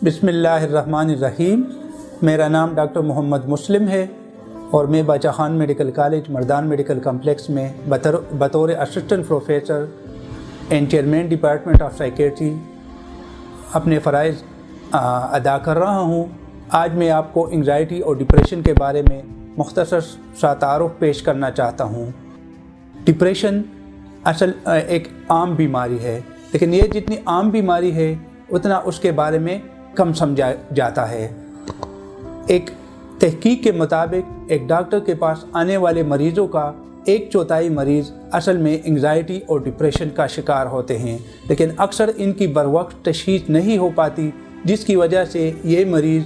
बिस्मिल्लाहिर्रहमानिर्रहीम। मेरा नाम डॉक्टर मोहम्मद मुस्लिम है और मैं बाचा Khan medical college Mardan medical complex में बतौर assistant professor and chairman department of psychiatry अपने फ़राइज़ अदा कर रहा हूँ। आज मैं आपको एंग्ज़ायटी और डिप्रेशन के बारे में मुख्तसर सा तारुफ़ पेश करना चाहता हूँ। डिप्रेशन असल एक आम बीमारी है, लेकिन ये जितनी आम बीमारी है उतना उसके बारे में कम समझा जाता है। एक तहकीक के मुताबिक एक डॉक्टर के पास आने वाले मरीज़ों का 1/4 मरीज़ असल में एंग्ज़ायटी और डिप्रेशन का शिकार होते हैं, लेकिन अक्सर इनकी बरवक्त तशख़ीस नहीं हो पाती, जिसकी वजह से ये मरीज़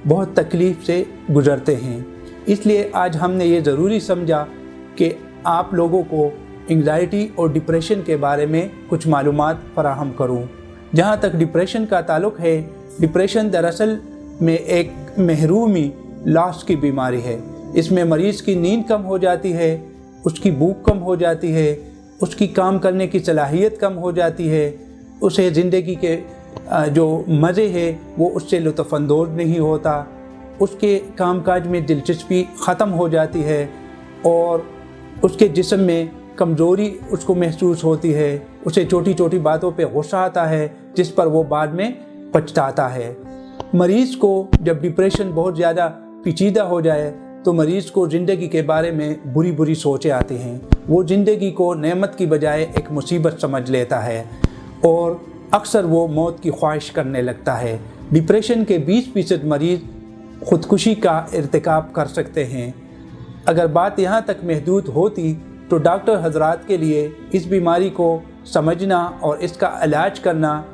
बहुत तकलीफ़ से गुज़रते हैं। इसलिए आज हमने ये ज़रूरी समझा कि आप लोगों को एंग्ज़ायटी और डिप्रेशन के बारे में कुछ मालूमात फराहम करूँ। जहाँ तक डिप्रेशन का ताल्लुक़ है, डिप्रेशन दरअसल में एक महरूमी लॉस की बीमारी है। इसमें मरीज़ की नींद कम हो जाती है, उसकी भूख कम हो जाती है, उसकी काम करने की सलाहियत कम हो जाती है, उसे ज़िंदगी के जो मज़े हैं वो उससे लुत्फ़अंदोज़ नहीं होता, उसके कामकाज में दिलचस्पी ख़त्म हो जाती है और उसके जिस्म में कमज़ोरी उसको महसूस होती है। उसे छोटी छोटी बातों पे गुस्सा आता है, जिस पर वो बाद में पछताता है। मरीज़ को जब डिप्रेशन बहुत ज़्यादा पेचीदा हो जाए तो मरीज़ को ज़िंदगी के बारे में बुरी बुरी सोचें आती हैं। वो ज़िंदगी को नेमत की बजाय एक मुसीबत समझ लेता है और अक्सर वो मौत की ख्वाहिश करने लगता है। डिप्रेशन के 20% मरीज़ ख़ुदकुशी का इर्तिकाब कर सकते हैं। अगर बात यहाँ तक महदूद होती तो डॉक्टर हज़रात के लिए इस बीमारी को समझना और इसका इलाज करना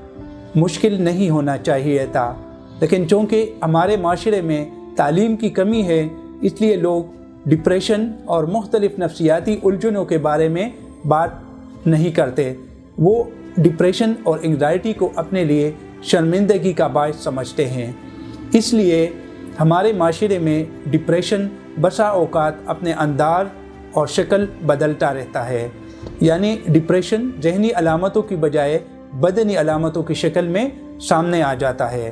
मुश्किल नहीं होना चाहिए था, लेकिन चूँकि हमारे माशरे में तालीम की कमी है, इसलिए लोग डिप्रेशन और मुख्तलिफ़ नफ्सियाती उलझनों के बारे में बात नहीं करते। वो डिप्रेशन और एंग्ज़ायटी को अपने लिए शर्मिंदगी का बायस समझते हैं। इसलिए हमारे माशरे में डिप्रेशन बसा औकात अपने अंदाज़ और शक्ल बदलता रहता है। यानी डिप्रेशन ज़हनी अलामतों की बजाय बदनी अलामतों की शक्ल में सामने आ जाता है।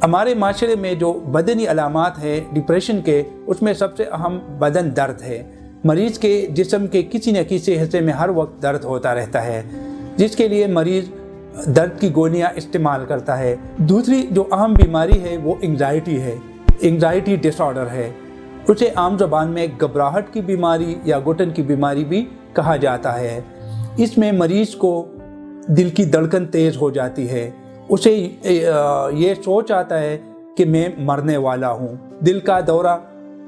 हमारे माशरे में जो बदनी अलामात है डिप्रेशन के, उसमें सबसे अहम बदन दर्द है। मरीज़ के जिस्म के किसी न किसी हिस्से में हर वक्त दर्द होता रहता है, जिसके लिए मरीज़ दर्द की गोलियां इस्तेमाल करता है। दूसरी जो अहम बीमारी है वो एंग्ज़ायटी है, एंग्ज़ायटी डिसऑर्डर है। उसे आम ज़बान में घबराहट की बीमारी या घुटन की बीमारी भी कहा जाता है। इसमें मरीज़ को दिल की धड़कन तेज़ हो जाती है, उसे ये सोच आता है कि मैं मरने वाला हूँ, दिल का दौरा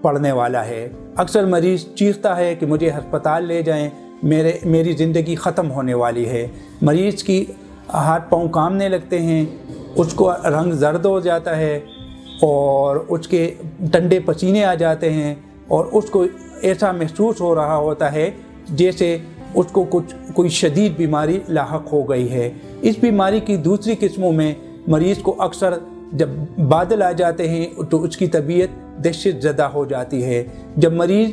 पड़ने वाला है। अक्सर मरीज़ चीखता है कि मुझे अस्पताल ले जाएं, मेरी ज़िंदगी ख़त्म होने वाली है। मरीज़ की हाथ पाँव कांपने लगते हैं, उसको रंग जर्द हो जाता है और उसके ठंडे पसीने आ जाते हैं और उसको ऐसा महसूस हो रहा होता है जैसे उसको कोई शदीद बीमारी लाहक हो गई है। इस बीमारी की दूसरी किस्मों में मरीज़ को अक्सर जब बादल आ जाते हैं तो उसकी तबीयत दहशत ज़दा हो जाती है। जब मरीज़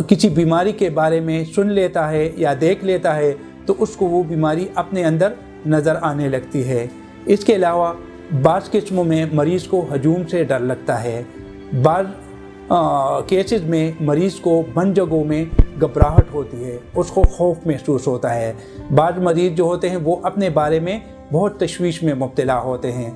किसी बीमारी के बारे में सुन लेता है या देख लेता है तो उसको वो बीमारी अपने अंदर नज़र आने लगती है। इसके अलावा बाज़ किस्मों में मरीज़ को हजूम से डर लगता है। बाज़ केसेस में मरीज़ को बंद जगहों में घबराहट होती है, उसको खौफ महसूस होता है। बाज़ मरीज़ जो होते हैं वो अपने बारे में बहुत तशवीश में मुब्तला होते हैं।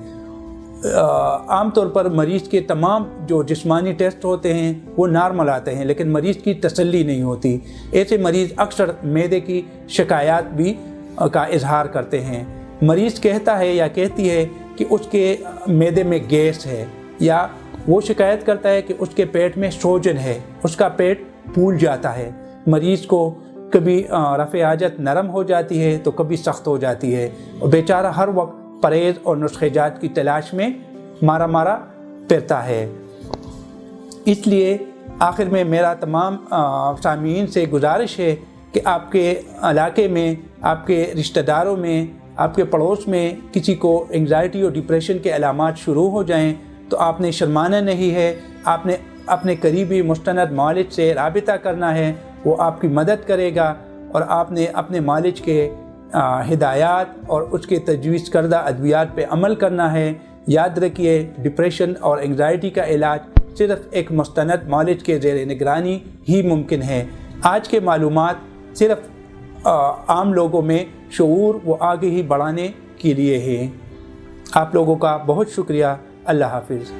आम तौर पर मरीज़ के तमाम जो जिस्मानी टेस्ट होते हैं वो नॉर्मल आते हैं, लेकिन मरीज़ की तसल्ली नहीं होती। ऐसे मरीज़ अक्सर मैदे की शिकायत भी का इजहार करते हैं। मरीज़ कहता है या कहती है कि उसके मैदे में गैस है, या वो शिकायत करता है कि उसके पेट में सोजन है, उसका पेट फूल जाता है। मरीज़ को कभी रफ़े हाजत नरम हो जाती है तो कभी सख्त हो जाती है और बेचारा हर वक्त परहेज़ और नुस्ख़ेजात की तलाश में मारा फिरता है। इसलिए आखिर में मेरा तमाम सामीन से गुजारिश है कि आपके इलाके में, आपके रिश्तेदारों में, आपके पड़ोस में किसी को एंग्ज़ायटी और डिप्रेशन के अलामात शुरू हो जाएं तो आपने शर्माना नहीं है, आपने अपने करीबी मुस्तनद मालिज से राबिता करना है, वो आपकी मदद करेगा और आपने अपने मालिज के हिदायत और उसके तजवीज़ करदा अद्वियात पे अमल करना है। یاد رکھیے ڈپریشن اور انگزائٹی کا علاج صرف ایک مستند معالج کے زیر نگرانی ہی ممکن ہے۔ آج کے معلومات صرف عام لوگوں میں شعور و آگہی بڑھانے کے لیے ہے۔ آپ لوگوں کا بہت شکریہ۔ اللہ حافظ۔